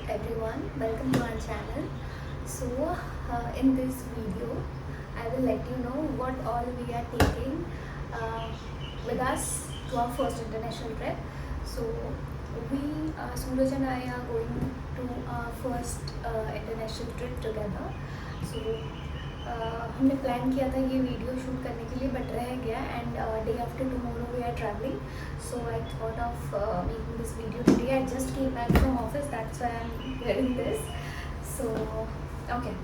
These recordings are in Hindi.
everyone, welcome to our channel. In this video, I will let you know what all we are taking uh, with us to our first international trip. So, Suraj and I are going to our first international trip together. So, हमने प्लान किया था ये वीडियो शूट करने के लिए बट रह गया and day after tomorrow we are travelling so I thought of making this video today I just came back from office that's why I am wearing this so okay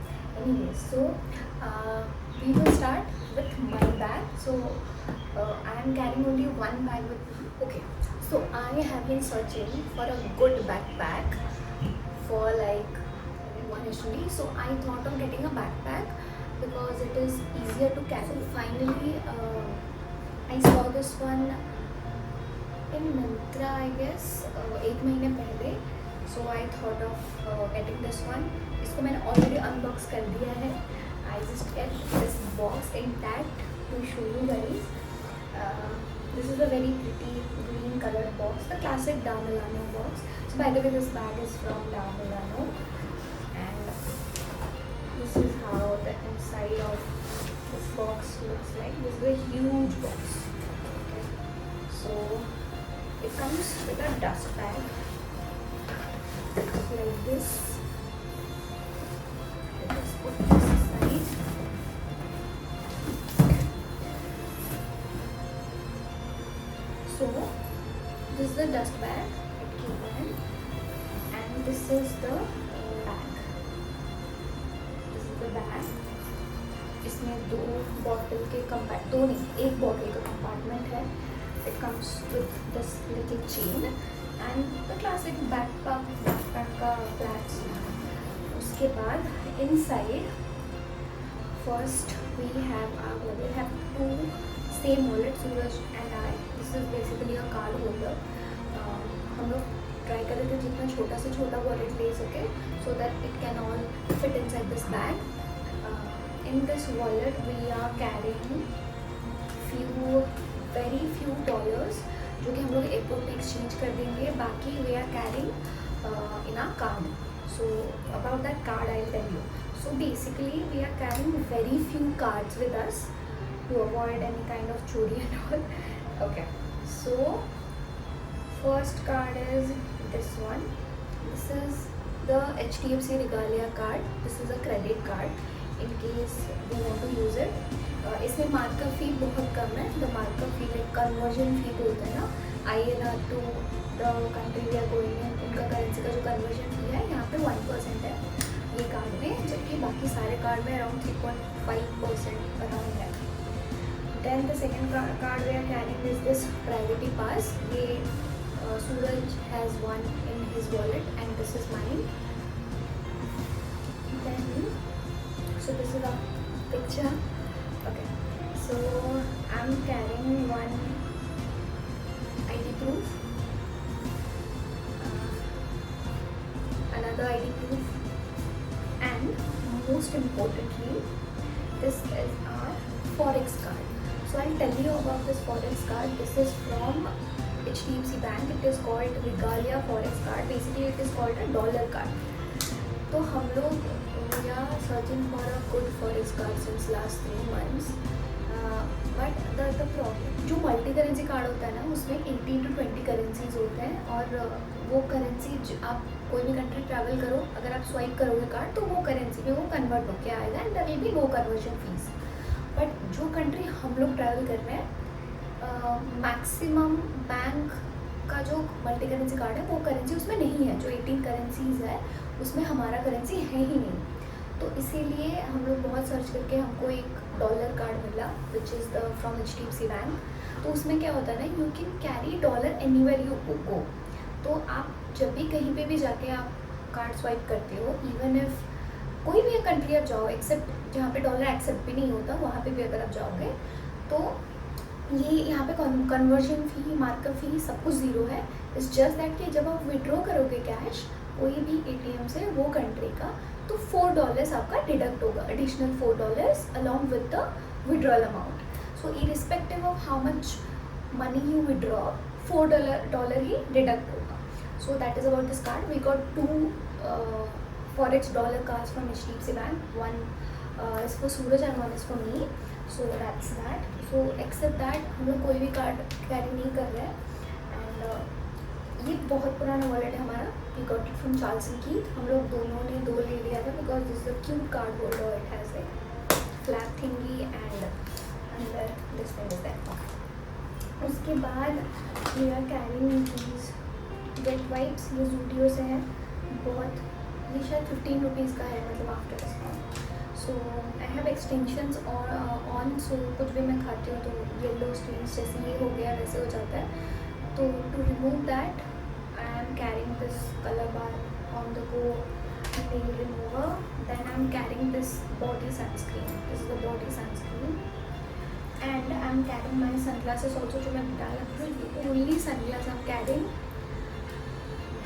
anyway so we will start with my bag. So I am carrying only one bag with me. Okay, so I have been searching for a good backpack for like initially. So I thought of getting a backpack because it is easier to carry. Finally, I saw this one in Myntra, I guess, एक महीने पहले. So I thought of getting this one. इसको मैंने already unbox कर दिया है. I just kept this box intact to show you guys. This is a very pretty green colored box, the classic Da Milano box. So by the way, this bag is from Da Milano. And this is how the inside of this box looks like. This is a huge box. Okay. So it comes with a dust bag like this. Let's put this aside. So this is the dust bag it came in, and this is the bag. This is the bag. इसमें दो बॉटल के दो नहीं एक बॉटल का कंपार्टमेंट है. It comes with this little chain and the classic backpack का flats. उसके बाद inside first we have two same wallets, Suraj and I. This is basically a card holder. हम लोग ट्राई कर रहे थे जितना छोटा से छोटा वॉलेट ले सके so that it can all fit inside this bag. In this wallet we are carrying very few dollars जो कि हम लोग एयरपोर्ट में एक्सचेंज कर देंगे. बाकी we are carrying in our card. So about that card I'll tell you. So basically we are carrying very few cards with us to avoid any kind of chori and all. Okay, so first card is this one. This is the HDFC Regalia card. This is a credit card in case we want to use it. इसमें मार्कअप फी बहुत कम है. The markup fee like conversion fee बोलते हैं ना, INR to the country we are going in, उनका करेंसी का जो कन्वर्जन फी है यहाँ पे 1% है ये कार्ड में, जबकि बाकी सारे कार्ड में अराउंड 3.5% अराउंड है. Then the second card we are carrying is this priority pass. ये Suraj has one in his wallet and this is mine. Then so this is a picture. Okay, so I'm carrying one ID proof, another ID proof, and most importantly this is our forex card. So I'll tell you about this forex card. This is from HDFC Bank. It is called Regalia Forex Card. Basically it is called a dollar card. तो हम लोग we are searching for a good forex card since last 3 months. But the problem जो मल्टी करेंसी कार्ड होता है ना, उसमें 18 to 20 करेंसीज होते हैं और वो करेंसी आप कोई भी कंट्री ट्रैवल करो, अगर आप स्वाइप करोगे कार्ड तो वो करेंसी में वो कन्वर्ट होके आएगा and there will be no conversion fees. But जो कंट्री हम लोग ट्रैवल कर रहे हैं, मैक्सिमम बैंक का जो मल्टी करेंसी कार्ड है वो करेंसी उसमें नहीं है. जो 18 करेंसीज है उसमें हमारा करेंसी है ही नहीं. तो इसीलिए हम लोग बहुत सर्च करके हमको एक डॉलर कार्ड मिला which is the from HDFC bank. तो उसमें क्या होता है ना, you can carry dollar anywhere you go. तो आप जब भी कहीं पे भी जाके आप कार्ड स्वाइप करते हो, इवन इफ कोई भी कंट्री आप जाओ एक्सेप्ट जहाँ पे डॉलर एक्सेप्ट भी नहीं होता, वहाँ पे भी अगर आप जाओगे तो ये यहाँ पे कन्वर्जन फ़ी, मार्कअप फ़ी सब कुछ ज़ीरो है. इट्स जस्ट दैट कि जब आप विड्रॉ करोगे कैश कोई भी ATM से वो कंट्री का, तो $4 आपका डिडक्ट होगा, additional $4 along with the withdrawal amount. So irrespective of how much money you withdraw $4 he deduct होगा. So that is about this card. We got two forex dollar cards from HDFC Bank. One is for Suraj and one is for me. So that's that. So except that हम लोग कोई भी कार्ड कैरी नहीं कर रहे हैं. एंड ये बहुत पुराना वॉलेट है हमारा. We got it from Charles and Keith. हम लोग दोनों ने दो ले लिया था because this is a cute card holder. It has a flat thingy and अंदर दिस थिंग इज दैट. उसके बाद we are carrying these wet wipes. ये जूडियो से है. बहुत ये शायद 15 रुपीज़ का है, मतलब after discount. So I have extensions on. So कुछ भी मैं खाती हूँ तो येलो स्टेन्स जैसे ये हो गया वैसे हो जाता है. तो to remove that I am carrying this colour bar on the go nail remover. Then I am carrying this body sunscreen. This is the body sunscreen. And I am carrying my sunglasses also जो मैं डाला था. The only sunglasses I am carrying.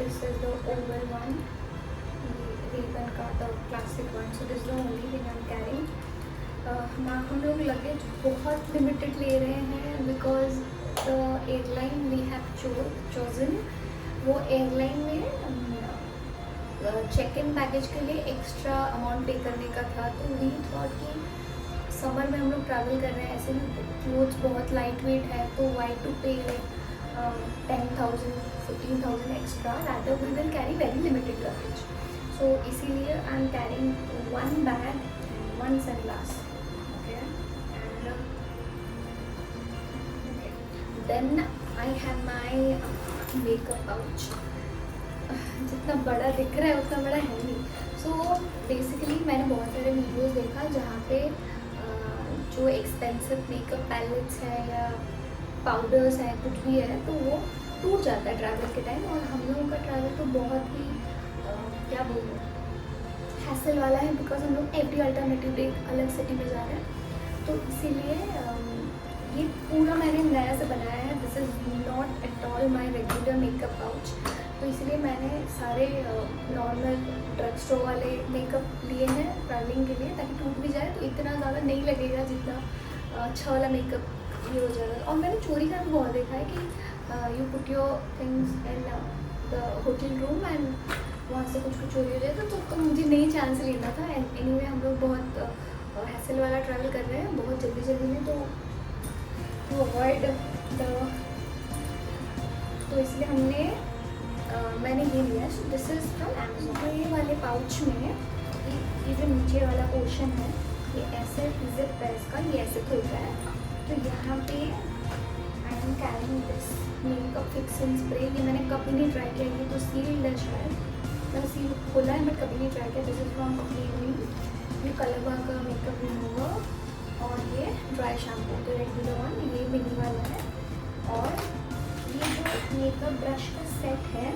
This is the oval one. Ray-Ban का the classic one. So this is the only thing I am carrying. हम लोग लगेज बहुत लिमिटेड ले रहे हैं because the airline we have chosen. वो एयरलाइन में चेक इन बैगेज के लिए एक्स्ट्रा अमाउंट पे करने का था. तो वी थॉट कि समर में हम लोग ट्रैवल कर रहे हैं, ऐसे भी क्लोथ्स बहुत लाइट वेट है, तो Y to pay 10,000 15,000 extra. Rather we will carry very limited luggage. So इसीलिए I am carrying one bag one sunglass. Okay. And then I have my makeup pouch. जितना बड़ा दिख रहा है उतना बड़ा है नहीं. सो बेसिकली मैंने बहुत सारे वीडियोस देखा जहाँ पे जो एक्सपेंसिव मेकअप पैलेट्स है या पाउडर्स है कुछ भी है तो वो टूट जाता है ट्रैवल के टाइम. और हम लोगों का ट्रैवल तो बहुत ही क्या बोलूँ हैसल वाला है बिकॉज हम लोग एवरी अल्टरनेटिव डे अलग सिटी में जा रहे हैं. तो इसीलिए ये पूरा मैंने नया से बनाया है. This is not at all my regular makeup pouch. तो इसलिए मैंने सारे नॉर्मल ड्रग स्टोर वाले मेकअप लिए हैं ट्रैवलिंग के लिए ताकि टूट भी जाए तो इतना ज़्यादा नहीं लगेगा जितना अच्छा वाला मेकअप ये हो जाएगा. और मैंने चोरी का भी बहुत देखा है कि you put your things in the hotel room and वहाँ से कुछ चोरी हो जाए तो मुझे नहीं चांस लेना था. एंड एनीवे हम लोग बहुत हैसल वाला ट्रैवल कर रहे हैं बहुत जल्दी जल्दी में. तो अवॉइड द तो इसलिए हमने मैंने ये लिया. सो दिस इज़ फ्रॉम अमेज़न. ये वाले पाउच में ये जो नीचे वाला पोर्शन है ये ऐसे जिप है इसका, ये ऐसे खुलता है. तो यहाँ पे आई am carrying this makeup fixing spray. ये मैंने कभी नहीं ट्राई किया. ये तो सील्ड है शायद, मैंने सील खोला है बट कभी नहीं ट्राई किया. दिस इज़ फ्रॉम ये कलर बार का मेकअप रिमूवर और ये ड्राई शैम्पू. तो रेगुलर वन ये मिनी वाला है. और ये जो मेकअप ब्रश का सेट है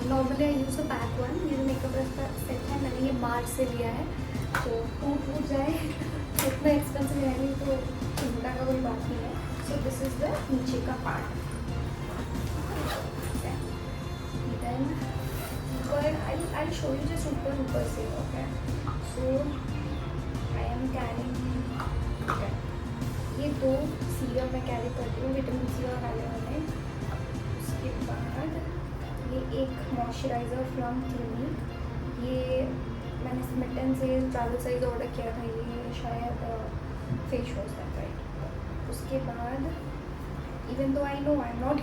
normally I use a pack one. ये जो मेकअप ब्रश का सेट है मैंने ये मार्च से लिया है. तो टूट जाए इतना एक्सपेंसिव है नहीं तो चिंता का कोई बात नहीं है. सो दिस इज़ द नीचे का part. Then I show you just ऊपर से. Okay. So I am carrying ये दो सीरम मैं कैरी करती हूँ विटामिन सी और वाले वाले. उसके बाद ये एक मॉइस्चराइज़र फ्रॉम क्लिनिक. ये मैंने स्मिटन से ट्रैवल साइज ऑर्डर किया था. ये शायद फेस वॉश था राइट. उसके बाद even though I know I am not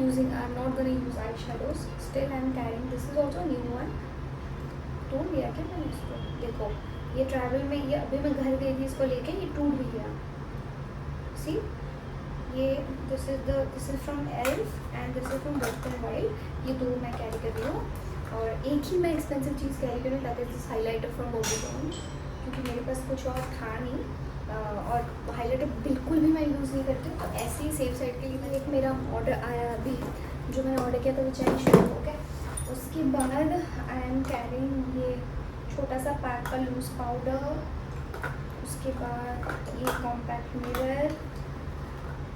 gonna use eye shadows still I am carrying. This is also new one. तो लिया क्या मैंने इसको देखो ये ट्रैवल में ये अभी मैं घर गई थी इसको लेके ये टूट भी गया. सी ये this is from Elf and this is from Wet and Wild. ये दो मैं कैरी कर रही हूँ और एक ही मैं एक्सपेंसिव चीज़ कैरी कर रही हूँ that is this highlighter from बॉबीकॉन क्योंकि मेरे पास कुछ और था नहीं. और हाइलाइटर बिल्कुल भी मैं यूज़ नहीं करती. तो ऐसे ही सेफ साइड के लिए एक मेरा ऑर्डर आया अभी जो मैंने ऑर्डर किया था विच आई शो. ओके. उसके बाद आई एम कैरिंग ये छोटा सा पैक का लूज पाउडर. उसके बाद ये कॉम्पैक्ट मिरर.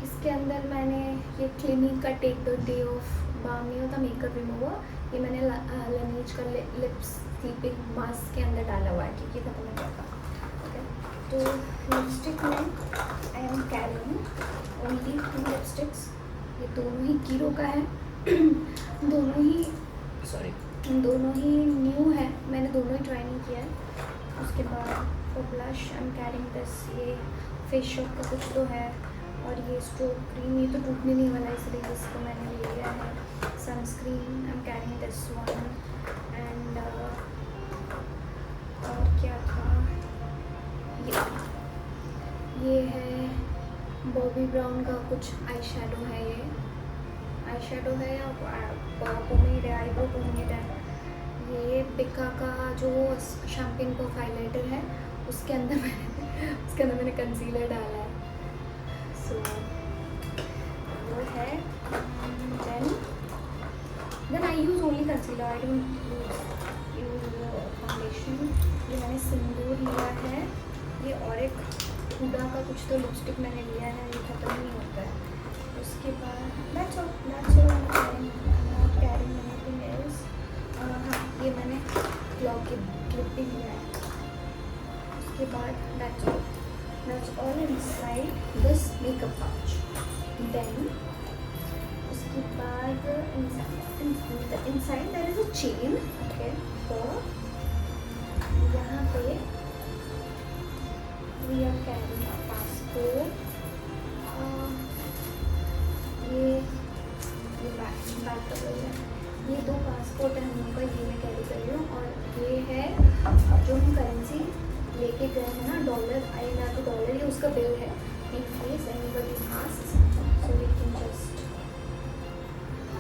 इसके अंदर मैंने ये क्लिनिक का take the day off balm नहीं होता मेकअप रिमूवर. ये मैंने लनीज का लिप्स स्लीपिंग मास्क के अंदर डाला हुआ है क्योंकि खत्म हो गया था. ओके. तो लिपस्टिक में आई एम कैरिंग ओनली 2 लिपस्टिक्स. ये दोनों ही कीरो का है. दोनों ही सॉरी, दोनों ही न्यू है, मैंने दोनों ही ट्राई नहीं किया है। उसके बाद for blush I am carrying this, ये फेस शॉप का कुछ तो है, और ये स्ट्रोक क्रीम, ये तो टूटने नहीं वाला इसलिए इसको मैंने ले लिया है। Sunscreen I am carrying this one, and और क्या था, ये है बॉबी ब्राउन का कुछ आई शेडो है, ये आई शेडो है या पोमेड है, आईब्रो पोमेड है। ये बिका का जो शैम्पेन पफ हाइलाइटर है, उसके अंदर मैंने कंसीलर डाला है, सो वो है। Then I use only concealer, I don't use foundation. ये मैंने सिंदूर लिया है, ये और एक हुडा का कुछ तो लिपस्टिक मैंने लिया है, ये ख़त्म नहीं होता है। उसके बाद that's all not carrying anything else. हाँ, ये मैंने क्लॉक की क्लिप भी लिया है। उसके बाद that's all inside this makeup pouch. Then उसके बाद inside there is a chain, okay, तो यहाँ पे we are carrying a passport, ये बात कर रही है, ये 2 पासपोर्ट है हम लोग का, ये मैं कैरी कर रही हूँ। और ये है जो हम करेंसी लेके गए हैं ना, $, INR to $, ये उसका बिल है। In case anybody asks, so we can just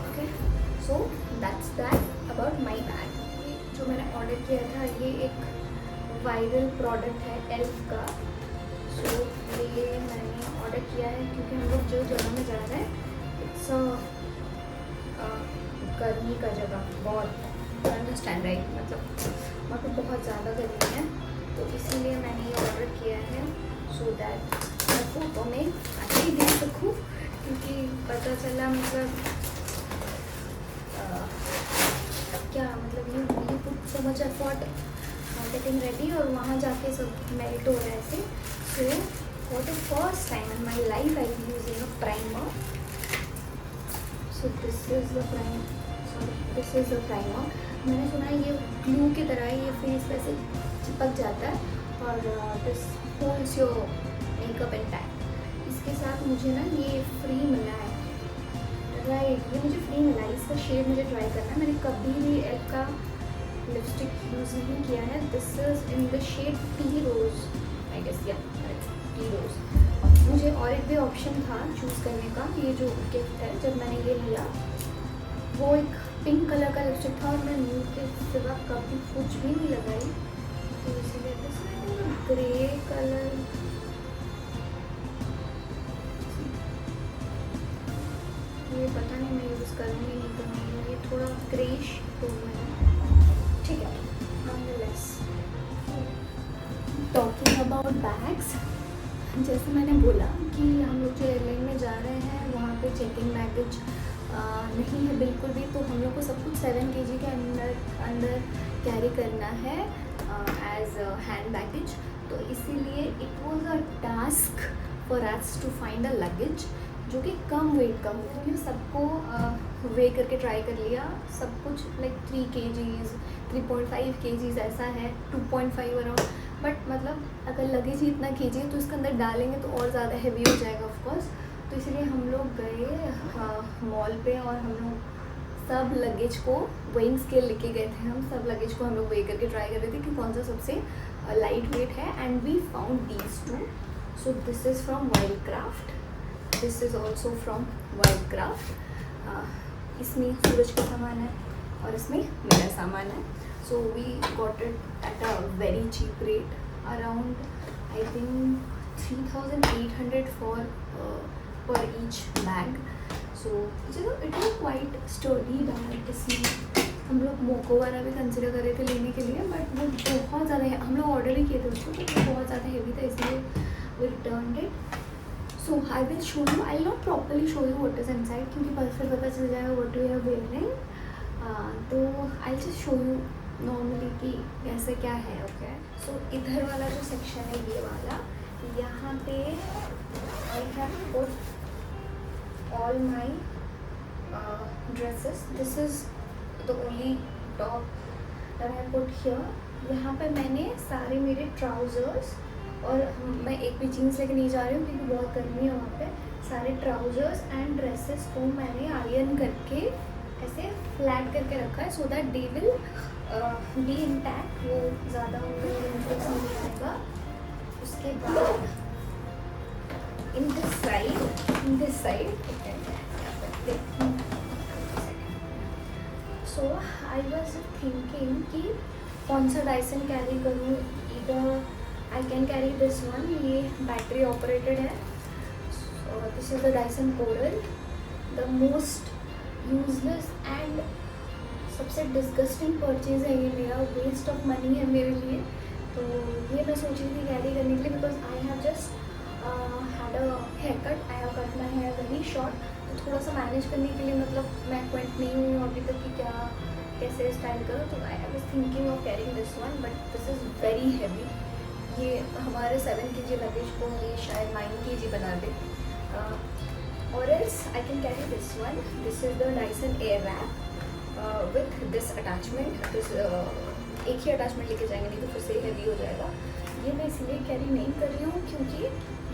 okay. So that's that about my bag. जो मैंने ऑर्डर किया था, ये एक वायरल प्रोडक्ट है एल्फ का। सो ये मैंने ऑर्डर किया है क्योंकि हम लोग जो जगह में जा रहे हैं इट्स गर्मी का जगह, बहुत अंडरस्टैंड राइट, मतलब वहाँ पे बहुत ज़्यादा गर्मी है, तो इसीलिए मैंने ये ऑर्डर किया है सो दैट मैं फोटो में अच्छी देख सकूँ, क्योंकि पता चला मतलब क्या मतलब you put so much effort getting ready और वहाँ जाके सब मेल्ट हो रहा है ऐसे। So for the first time in my life I am using a primer. So this is the primer. मैंने सुना है ये ग्लू की तरह ये फेस पे से चिपक जाता है और this holds your makeup intact. इसके साथ मुझे ना ये फ्री मिला है, राइट, ये मुझे फ्री मिला है। इसका शेड मुझे ट्राई करना है, मैंने कभी भी एल्फ का लिपस्टिक यूज़ नहीं किया है। This is in the shade tea rose, I guess, या टी रोज़। मुझे और एक भी ऑप्शन था चूज़ करने का, ये जो गिफ्ट है जब मैंने ये लिया वो एक पिंक कलर का लिपस्टिक था और मैं मुँह के सिवा कभी कुछ भी नहीं लगाई, तो इसीलिए ग्रे कलर, ये पता नहीं मैं यूज़ करूँगी नहीं करूँगी, ये थोड़ा ग्रेश टोन में है, ठीक है। नॉनलेस टॉकिंग अबाउट बैग्स, जैसे मैंने बोला कि हम लोग जो एयरलाइन में जा रहे हैं वहाँ पे चेकिंग बैगेज नहीं है बिल्कुल भी, तो हम लोग को सब कुछ 7 kg के अंदर कैरी करना है एज हैंड बैगेज। तो इसीलिए it was a task for us to find a luggage जो कि कम वेट का हो, क्योंकि सबको वे करके ट्राई कर लिया, सब कुछ लाइक 3 kgs 3.5 kgs ऐसा है, 2.5 अराउंड, बट मतलब अगर लगेज ही इतना kg है तो इसके अंदर डालेंगे तो और ज़्यादा हैवी हो जाएगा ऑफकोर्स। तो इसलिए हम लोग गए मॉल पे और हम लोग सब लगेज को वेइंग स्केल लेके गए थे, हम सब लगेज को हम लोग वे करके ट्राई कर रहे थे कि कौन सा सबसे लाइट वेट है, and we found these 2। So this is from Wildcraft, this is also from Wildcraft. इसमें सूरज का सामान है और इसमें मेरा सामान है। So we got it at a very cheap rate, around I think 3,800 for per each bag. So it was quite sturdy bag। इसमें हम लोग मोको वाला भी कंसिडर कर रहे थे लेने के लिए, बट वो बहुत ज़्यादा है, हम लोग ऑर्डर ही किए थे उसको, तो वो बहुत ज़्यादा हैवी था, इसलिए we returned it. So I will show you, I will not properly show you what is inside, क्योंकि फिर पता चल जाएगा व्हाट वी आर वेयरिंग। तो I just show you normally कि ऐसे क्या है। ओके, सो इधर वाला जो सेक्शन है ये वाला, यहाँ पे I have put all my dresses. This is the only top that I put here. यहाँ पे मैंने सारे मेरे ट्राउज़र्स, और मैं एक भी जीन्स लेके नहीं जा रही हूँ क्योंकि बहुत गर्मी है वहाँ पे. सारे ट्राउज़र्स एंड ड्रेसेस को मैंने आयरन करके ऐसे फ्लैट करके रखा है, so that they will be intact, वो ज़्यादा रिंकल्स नहीं आएगा. उसके बाद in this side so I was thinking कि कौन सा डायसन कैरी करूँ. इधर आई कैन कैरी दिस वन, ये बैटरी ऑपरेटेड है. This is the Dyson coral, the most useless and सबसे डिस्गस्टिंग परचेज है ये मेरा, वेस्ट ऑफ मनी है मेरे लिए. तो ये मैं सोच रही थी कैरी करने के लिए because I have just had a haircut. I have cut my hair very short. तो थोड़ा सा मैनेज करने के लिए, मतलब मैं एक्वेंट नहीं हूँ अभी तक कि क्या कैसे स्टाइल करो. तो I was thinking of carrying this one, but this is very heavy. ये हमारे 7 kg लगेज को ये शायद 9 kg बना दे. और else I can carry this one. This is the Dyson Airwrap with this attachment. This एक ही अटैचमेंट लेके जाएंगे, नहीं तो फिर से हैवी हो जाएगा. ये मैं इसलिए कैरी नहीं कर रही हूँ क्योंकि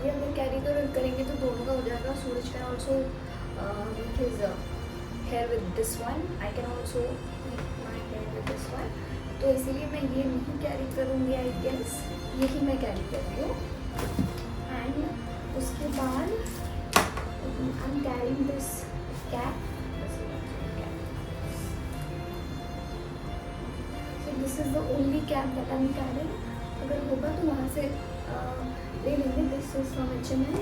ये अगर कैरी करेंगे तो दोनों का हो जाएगा. Suraj can also make his hair with this one. I can also make my hair with this one. तो इसीलिए मैं ये नहीं कैरी करूँगी. आई गेस यही मैं कैरी कर रही हूँ. एंड उसके बाद आई am carrying this cap. This is the only cap that I am carrying. अगर होगा तो वहाँ से ले लेंगे. दिस इज़ फ्रॉम H&M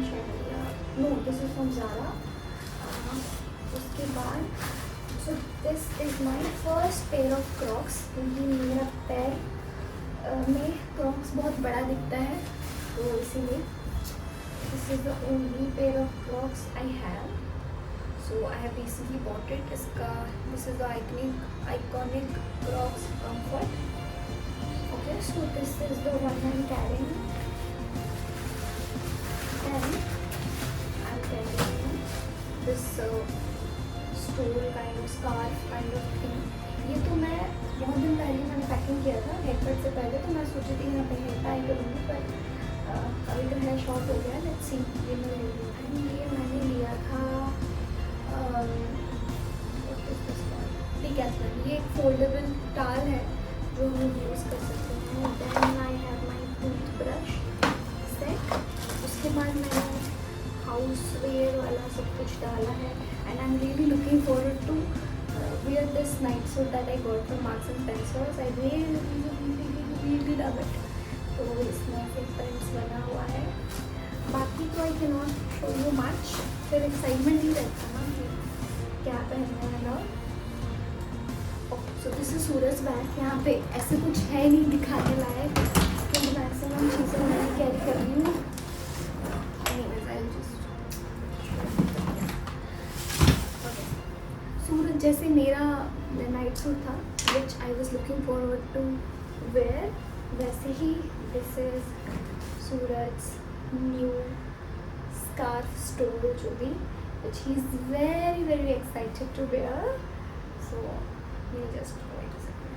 शायद, या no this is from Zara. उसके बाद so this is my first pair of Crocs. क्योंकि मेरा पैर में क्रॉक्स बहुत बड़ा दिखता है, तो इसीलिए this is the only pair of Crocs I have. So I have recently bought it. This is the iconic Crocs Comfort. Okay, so this is the one I'm carrying. Then I'm carrying this stole kind of scarf kind of thing. ये तो मैं बहुत दिन पहले मैंने पैकिंग किया था हेयर कट से पहले. तो मैं सोची थी यहाँ पे हेयर टाई करूँगी, पर अभी तो हेयर शॉर्ट हो गया. Let's see. ये मैं ले लूँ. एंड ये मैंने लिया था डिकैथलॉन. ये एक फोल्डेबल टाल है जो हम यूज़ कर सकते हैं. Then I have my toothbrush set. उसके बाद मैंने हाउस वेयर वाला सब कुछ डाला है. And I am really looking forward to wear this night suit that I got from Marks and Spencer. I really love it. तो इसमें फिर प्रिंट्स बना हुआ है. बाकी तो I can not show you much. फिर एक्साइटमेंट ही रहता ना कि क्या पहनने वाला. So this is Suraj bag. यहाँ पे ऐसे कुछ है नहीं दिखाने लायक क्योंकि मैक्सिमम चीज़ें मैं कैरी कर रही हूँ. सूरज जैसे मेरा नाइट सूट था which I was looking forward to wear, वैसे ही this is Suraj new scarf stole जो भी, which he is very excited to wear. So you just wait a second.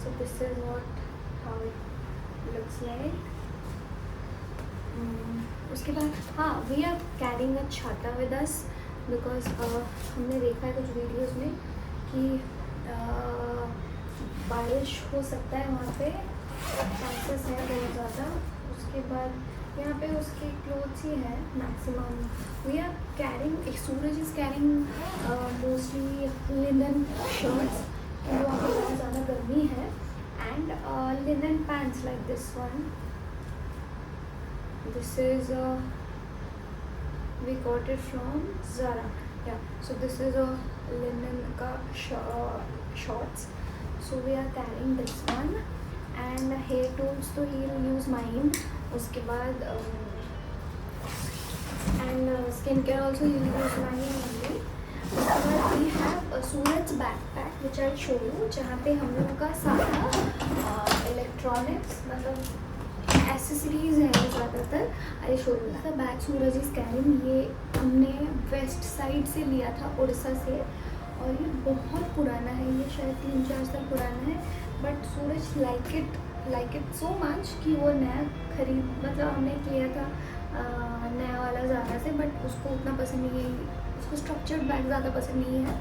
So this is how it looks like. उसके बाद हाँ, we are carrying a छाता with us because हमने देखा है कुछ वीडियोस में कि बारिश हो सकता है वहाँ पे, चांसेस है बहुत ज़्यादा. उसके बाद यहाँ पे उसके क्लोथ्स ही है maximum. We are carrying, Suraj is carrying mostly linen shirts क्योंकि वहाँ पे बहुत ज़्यादा गर्मी है. And linen pants like this one. This is we got it from Zara. या so this is a linen का shorts. So we are carrying this one. And hair tools तो ही विल यूज़ माइन. उसके बाद and skin care also use mine only. उसके बाद we have Suraj backpack which I show you, जहाँ पे हम लोगों का सारा इलेक्ट्रॉनिक्स मतलब एसेसरीज हैं ज़्यादातर. आई show you the bag Suraj is carrying. ये हमने वेस्ट साइड से लिया था, उड़ीसा से. और ये बहुत पुराना है, ये शायद 3-4 साल पुराना है, but Suraj like it so much कि वो नया खरीद, मतलब हमने लिया था नया वाला ज़्यादा से, बट उसको उतना पसंद नहीं है, उसको स्ट्रक्चर्ड बैग ज़्यादा पसंद नहीं है,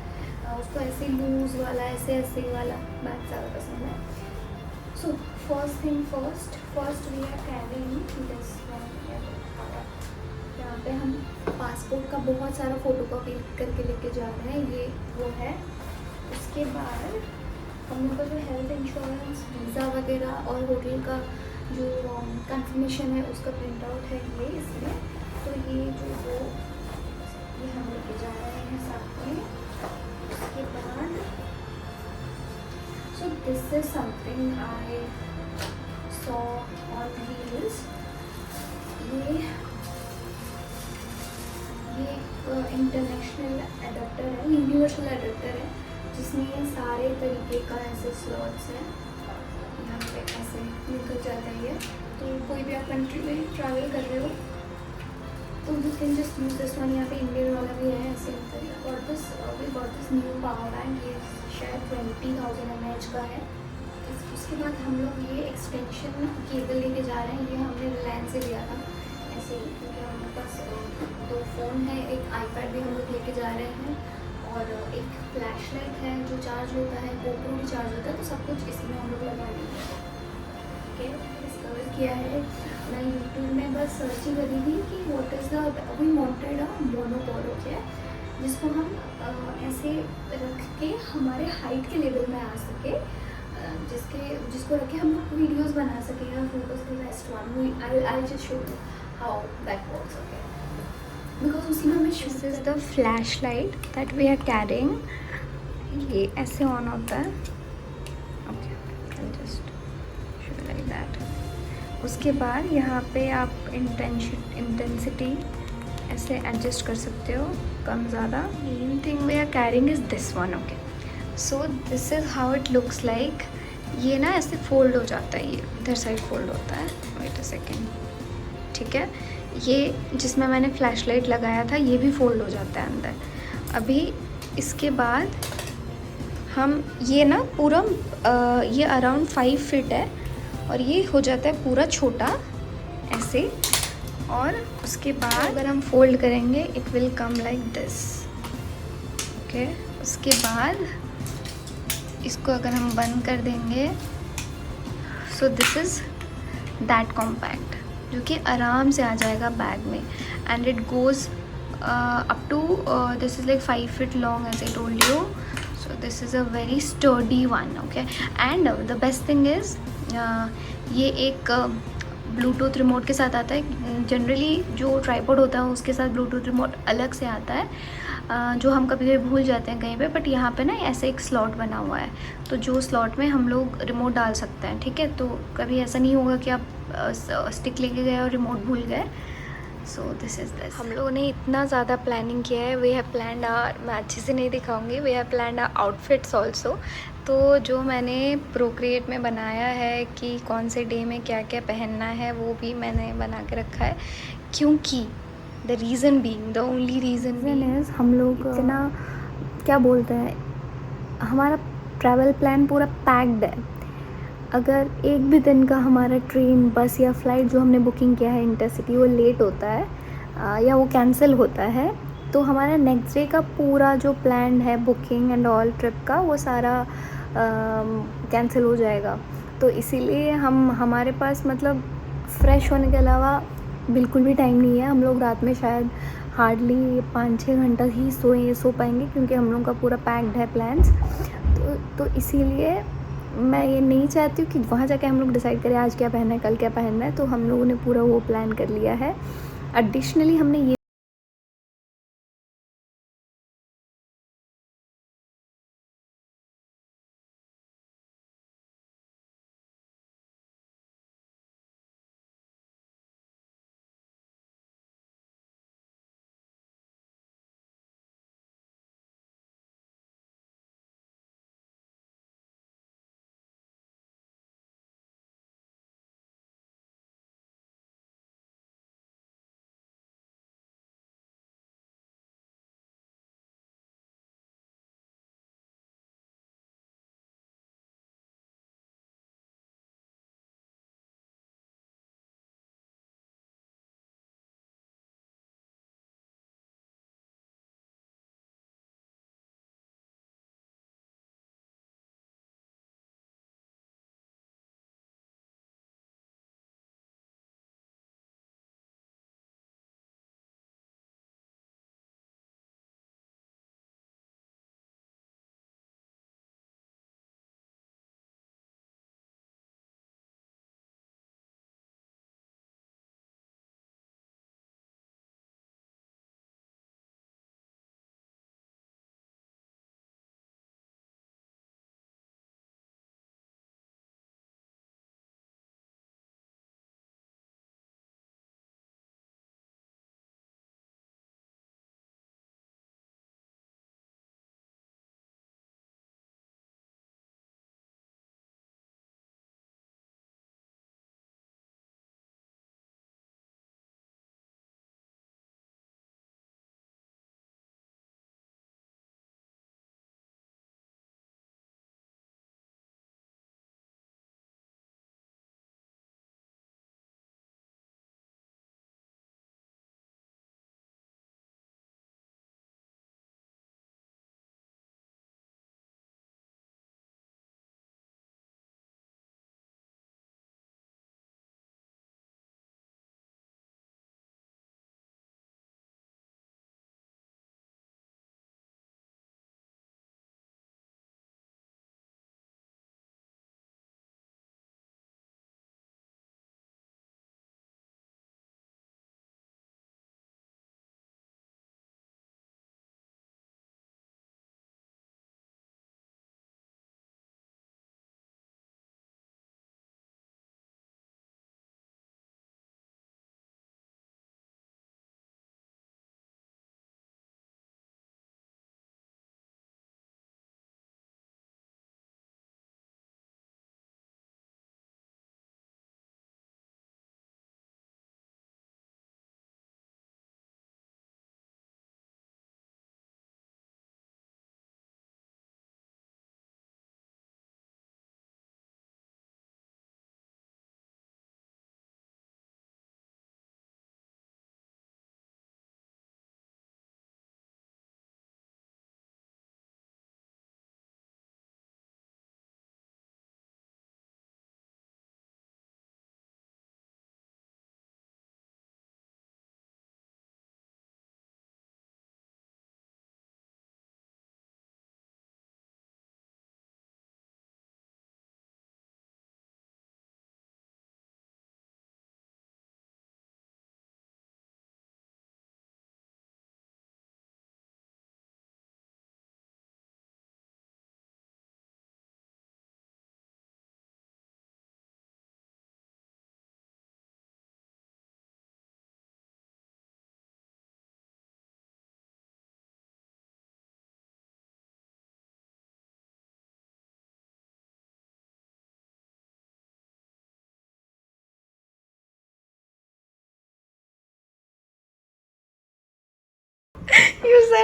उसको ऐसे लूज़ वाला ऐसे वाला बैग ज़्यादा पसंद है। So first thing first we are carrying this one. यहाँ पे हम पासपोर्ट का बहुत सारा फ़ोटो कॉपी करके लेके जा रहे हैं, ये वो है। उसके बाद हम लोग का जो हेल्थ इंश्योरेंस, वीज़ा वगैरह और होटल का जो कंफर्मेशन है उसका प्रिंट आउट है ये इसमें। तो ये जो वो ये हम लेके जा रहे हैं साथ में। उसके बाद so this is something I saw on reels. ये एक इंटरनेशनल अडेप्टर है, यूनिवर्सल अडेप्टर है, जिसमें सारे तरीके का ऐसे स्लॉट्स हैं, यहाँ पे ऐसे निकल जाता है ये। तो कोई भी आप कंट्री में ट्रैवल कर रहे हो तो you can just use this one. यहाँ पे इंडियन वाला भी है ऐसे निकल। और we got this new power bank, ये शायद 20,000 mAh का है। उसके बाद हम लोग ये एक्सटेंशन केबल लेके जा रहे हैं, ये हमने रिलायंस से लिया था ऐसे ही, क्योंकि हमारे पास 2 फ़ोन है, एक आईपैड भी हम लोग लेके जा रहे हैं, और एक फ्लैश लाइट है जो चार्ज होता है, गोप्रो भी चार्ज होता है, तो सब कुछ इसमें हम लोग लगा लेंगे। ओके, डिस्कवर किया है। मैं यूट्यूब में बस सर्च ही करी थी कि what is the we wanted a monopod, okay, जिसको हम ऐसे रख के हमारे हाइट के लेवल में आ सके, जिसको रख के हम लोग वीडियोस बना सके या फोटोज के best one. I just show you how that works, okay, because उसी में हमें this is the flashlight that we are carrying. ये ऐसे ऑन होता है, okay, I just show like that. उसके बाद यहाँ पे आप इंटेंसिटी ऐसे एडजस्ट कर सकते हो, कम ज़्यादा। Main thing we are carrying is this one, okay. So this is how it looks like. ये ना ऐसे फोल्ड हो जाता है, ये इधर साइड फोल्ड होता है। वेट अ सेकेंड, ठीक है, ये जिसमें मैंने फ्लैश लाइट लगाया था ये भी फोल्ड हो जाता है अंदर। अभी इसके बाद हम ये ना पूरा ये अराउंड 5 फीट है, और ये हो जाता है पूरा छोटा ऐसे। और उसके बाद अगर हम फोल्ड करेंगे it will come like this, okay. उसके बाद इसको अगर हम बंद कर देंगे, so this is that compact, जो कि आराम से आ जाएगा बैग में। And it goes up to this is like 5 feet long as I told you. So this is a very sturdy one, okay. And the best thing is ये एक ब्लूटूथ रिमोट के साथ आता है। जनरली जो ट्राइपॉड होता है उसके साथ ब्लूटूथ रिमोट अलग से आता है, जो हम कभी कभी भूल जाते हैं कहीं पे, बट यहाँ पे ना ऐसे एक स्लॉट बना हुआ है, तो जो स्लॉट में हम लोग रिमोट डाल सकते हैं, ठीक है। तो कभी ऐसा नहीं होगा कि आप स्टिक लेके गए और रिमोट भूल गए। सो दिस इज़ दिस। हम लोगों ने इतना ज़्यादा प्लानिंग किया है। वी हैव प्लान्ड आवर, मैं अच्छे से नहीं दिखाऊंगी, we have planned our outfits also. तो जो मैंने प्रोक्रिएट में बनाया है कि कौन से डे में क्या क्या पहनना है, वो भी मैंने बना के रखा है, क्योंकि the reason being, the only reason is हम लोग इतना क्या बोलते हैं, हमारा ट्रैवल प्लान पूरा पैक्ड है। अगर एक भी दिन का हमारा ट्रेन, बस या फ़्लाइट जो हमने बुकिंग किया है इंटरसिटी, वो लेट होता है या वो कैंसिल होता है, तो हमारा नेक्स्ट डे का पूरा जो प्लान है बुकिंग एंड ऑल ट्रिप का, वो सारा कैंसिल हो जाएगा। तो इसीलिए हमारे पास मतलब फ्रेश होने के अलावा बिल्कुल भी टाइम नहीं है। हम लोग रात में शायद हार्डली 5-6 घंटा ही सो पाएंगे, क्योंकि हम लोग का पूरा पैक्ड है प्लान्स। तो इसीलिए मैं ये नहीं चाहती हूँ कि वहाँ जाके हम लोग डिसाइड करें आज क्या पहनना है, कल क्या पहनना है। तो हम लोगों ने पूरा वो प्लान कर लिया है। एडिशनली हमने ये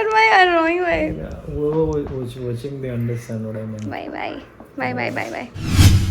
at my annoying way. Whoever was watching, they understand what I meant. Bye bye. Bye bye bye bye.